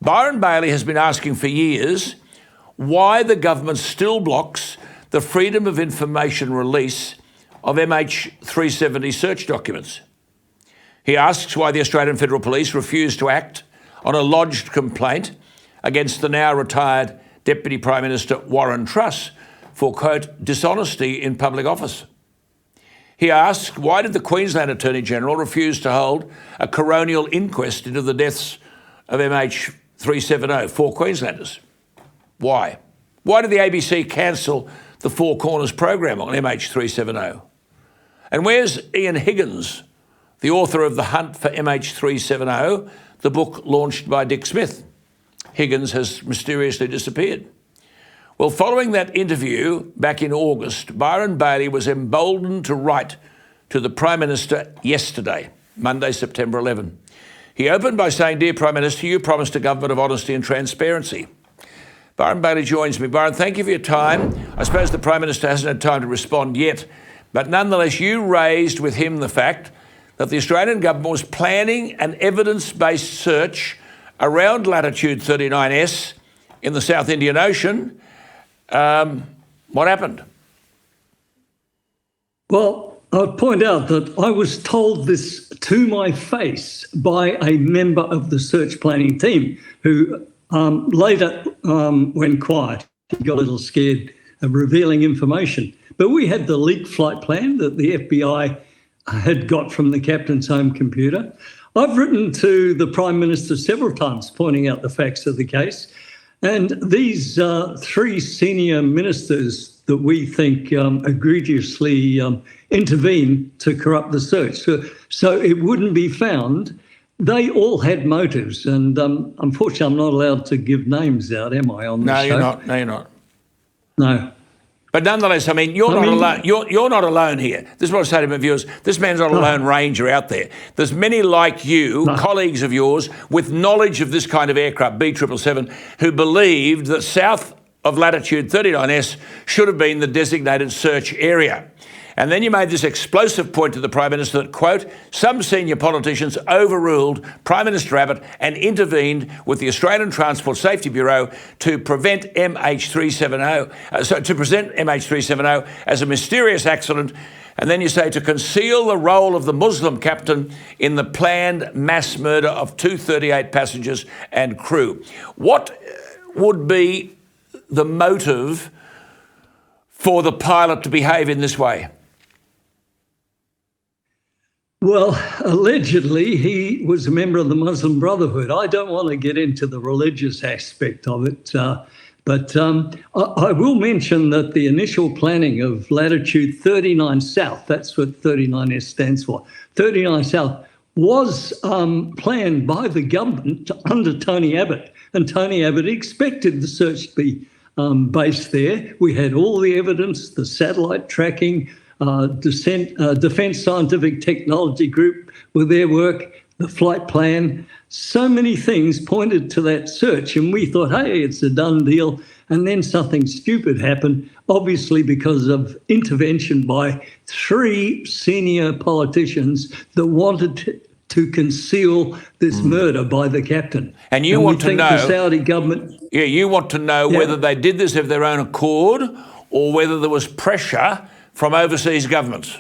Byron Bailey has been asking for years why the government still blocks the Freedom of Information release of MH370 search documents. He asks why the Australian Federal Police refused to act on a lodged complaint against the now retired Deputy Prime Minister Warren Truss for, quote, dishonesty in public office. He asks, why did the Queensland Attorney General refuse to hold a coronial inquest into the deaths of MH370, 4 Queenslanders? Why? Why did the ABC cancel the Four Corners program on MH370? And where's Ian Higgins, the author of The Hunt for MH370, the book launched by Dick Smith? Higgins has mysteriously disappeared. Well, following that interview back in August, Byron Bailey was emboldened to write to the Prime Minister yesterday, Monday, September 11. He opened by saying, "Dear Prime Minister, you promised a government of honesty and transparency." Byron Bailey joins me. Byron, thank you for your time. I suppose the Prime Minister hasn't had time to respond yet, but nonetheless, you raised with him the fact that the Australian government was planning an evidence-based search around latitude 39S in the South Indian Ocean. What happened? Well, I'll point out that I was told this to my face by a member of the search planning team who later went quiet. He got a little scared of revealing information. But we had the leaked flight plan that the FBI had got from the captain's home computer. I've written to the Prime Minister several times pointing out the facts of the case. And these 3 senior ministers that we think egregiously intervened to corrupt the search, so it wouldn't be found, they all had motives. And unfortunately, I'm not allowed to give names out, am I, on this show? You're not. No, you're not. No. But nonetheless, I mean, you're not alone. You're not alone here. This is what I say to my viewers. This man's not a lone ranger out there. There's many like you, colleagues of yours, with knowledge of this kind of aircraft, B777, who believed that south of latitude 39S should have been the designated search area. And then you made this explosive point to the Prime Minister that, quote, some senior politicians overruled Prime Minister Abbott and intervened with the Australian Transport Safety Bureau to prevent MH370, as a mysterious accident. And then you say to conceal the role of the Muslim captain in the planned mass murder of 238 passengers and crew. What would be the motive for the pilot to behave in this way? Well, allegedly, he was a member of the Muslim Brotherhood. I don't want to get into the religious aspect of it, but I will mention that the initial planning of latitude 39 South, that's what 39S stands for, 39 South, was planned by the government under Tony Abbott. And Tony Abbott expected the search to be based there. We had all the evidence, the satellite tracking, Defence Scientific Technology Group with their work, the flight plan. So many things pointed to that search, and we thought, hey, it's a done deal. And then something stupid happened, obviously because of intervention by 3 senior politicians that wanted to conceal this murder by the captain. And you want to know the Saudi government. Yeah, you want to know whether they did this of their own accord or whether there was pressure from overseas governments.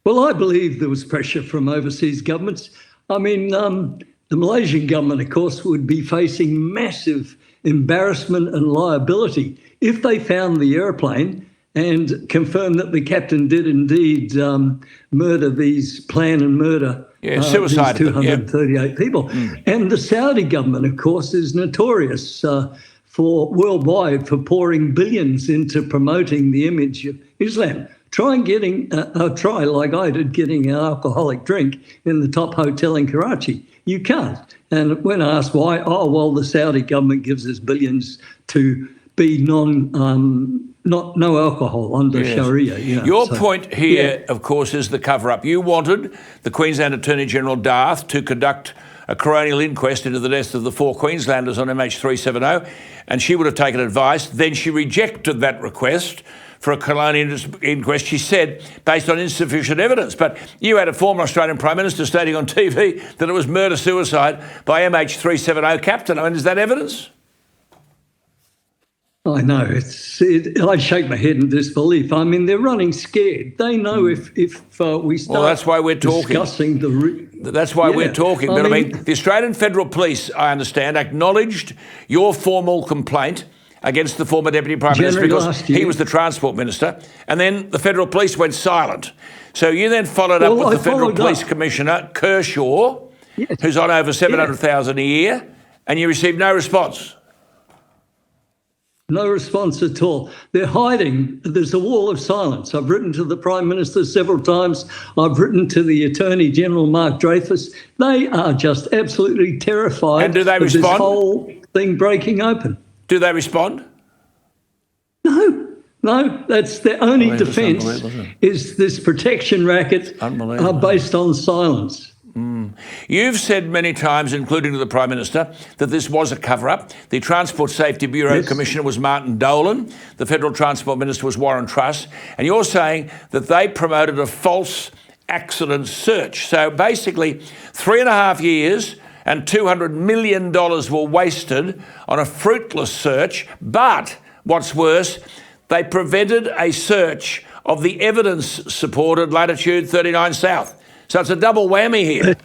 Well, I believe there was pressure from overseas governments. I mean, the Malaysian government, of course, would be facing massive embarrassment and liability if they found the aeroplane and confirmed that the captain did indeed plan and murder suicide these 238 people. And the Saudi government, of course, is notorious for worldwide for pouring billions into promoting the image of Islam. Try like I did getting an alcoholic drink in the top hotel in Karachi. You can't. And when asked why, the Saudi government gives us billions to be no alcohol under Sharia. Your point here, of course, is the cover-up. You wanted the Queensland Attorney General Darth to conduct a coronial inquest into the deaths of the 4 Queenslanders on MH370, and she would have taken advice. Then she rejected that request for a colonial inquest, she said, based on insufficient evidence. But you had a former Australian Prime Minister stating on TV that it was murder-suicide by MH370 captain. I mean, is that evidence? I know. I shake my head in disbelief. I mean, they're running scared. They know if we start that's why we're talking. Discussing that's why we're talking. But I mean, the Australian Federal Police, I understand, acknowledged your formal complaint against the former Deputy Prime Minister because he was the Transport Minister, and then the Federal Police went silent. So you then followed up with the Federal Police Commissioner, Kershaw, who's on over $700,000 a year, and you received no response. No response at all. They're hiding. There's a wall of silence. I've written to the Prime Minister several times. I've written to the Attorney General, Mark Dreyfus. They are just absolutely terrified and do they of respond? This whole thing breaking open. Do they respond? No, that's their only defence is this protection racket based on silence. You've said many times, including to the Prime Minister, that this was a cover-up. The Transport Safety Bureau Commissioner was Martin Dolan. The Federal Transport Minister was Warren Truss. And you're saying that they promoted a false accident search. So basically, 3.5 years and $200 million were wasted on a fruitless search. But what's worse, they prevented a search of the evidence-supported latitude 39 South. So it's a double whammy here.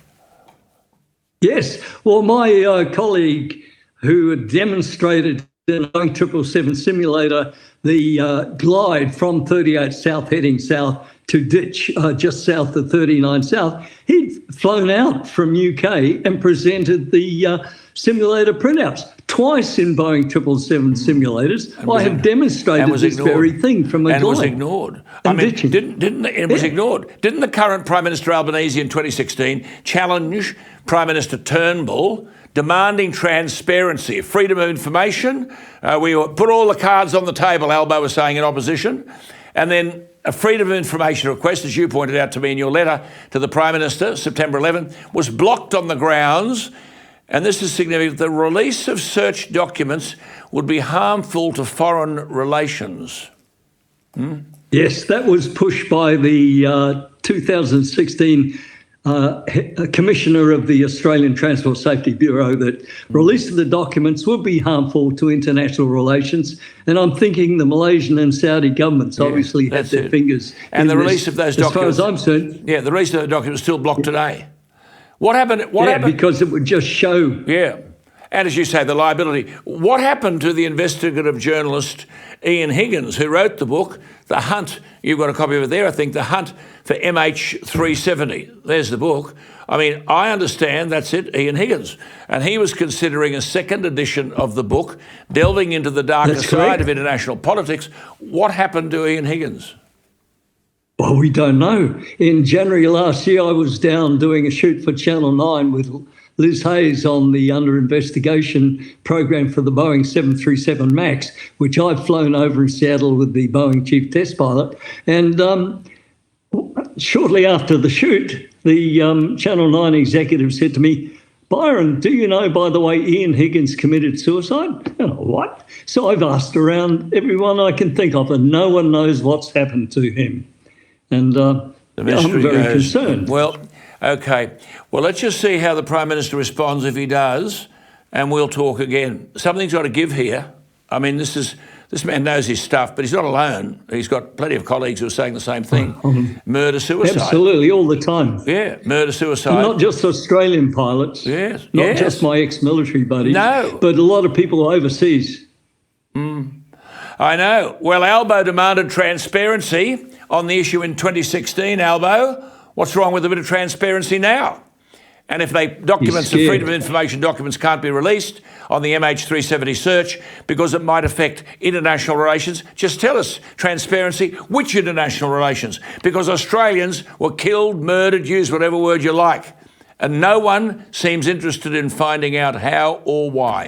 Yes. Well, my colleague who had demonstrated in a Boeing 777 simulator the glide from 38 South heading south to ditch just south of 39 South, he'd flown out from UK and presented the simulator printouts. Twice in Boeing 777 simulators, I have demonstrated this very thing from a glide. And was ignored. I mean, it was ignored. Didn't the current Prime Minister Albanese in 2016 challenge Prime Minister Turnbull demanding transparency, freedom of information? We put all the cards on the table, Albo was saying in opposition. And then a freedom of information request, as you pointed out to me in your letter to the Prime Minister, September 11, was blocked on the grounds, and this is significant, the release of search documents would be harmful to foreign relations. Yes, that was pushed by the 2016 Commissioner of the Australian Transport Safety Bureau, that release of the documents would be harmful to international relations. And I'm thinking the Malaysian and Saudi governments obviously had their fingers and in the release of those documents, as far as I'm concerned. Yeah, the release of the documents is still blocked today. What happened? Because it would just show. Yeah. And as you say, the liability. What happened to the investigative journalist Ian Higgins, who wrote the book, The Hunt? You've got a copy of it there, I think, The Hunt for MH370. There's the book. I mean, I understand that's it, Ian Higgins. And he was considering a second edition of the book, delving into the darker side of international politics. What happened to Ian Higgins? Well, we don't know. In January last year, I was down doing a shoot for Channel 9 with Liz Hayes on the under investigation program for the Boeing 737 MAX, which I've flown over in Seattle with the Boeing chief test pilot. And shortly after the shoot, the Channel 9 executive said to me, "Byron, do you know, by the way, Ian Higgins committed suicide?" And I, what? So I've asked around everyone I can think of, and no one knows what's happened to him. And I'm very concerned. Well, okay. Well, let's just see how the Prime Minister responds if he does, and we'll talk again. Something's got to give here. I mean, this man knows his stuff, but he's not alone. He's got plenty of colleagues who are saying the same thing. Murder-suicide. Absolutely, all the time. Yeah, murder-suicide. Not just Australian pilots. Yes. Not just my ex-military buddies. No. But a lot of people overseas. I know. Well, Albo demanded transparency on the issue in 2016, Albo. What's wrong with a bit of transparency now? And if the Freedom of Information documents can't be released on the MH370 search because it might affect international relations, just tell us, transparency, which international relations? Because Australians were killed, murdered, use whatever word you like. And no one seems interested in finding out how or why.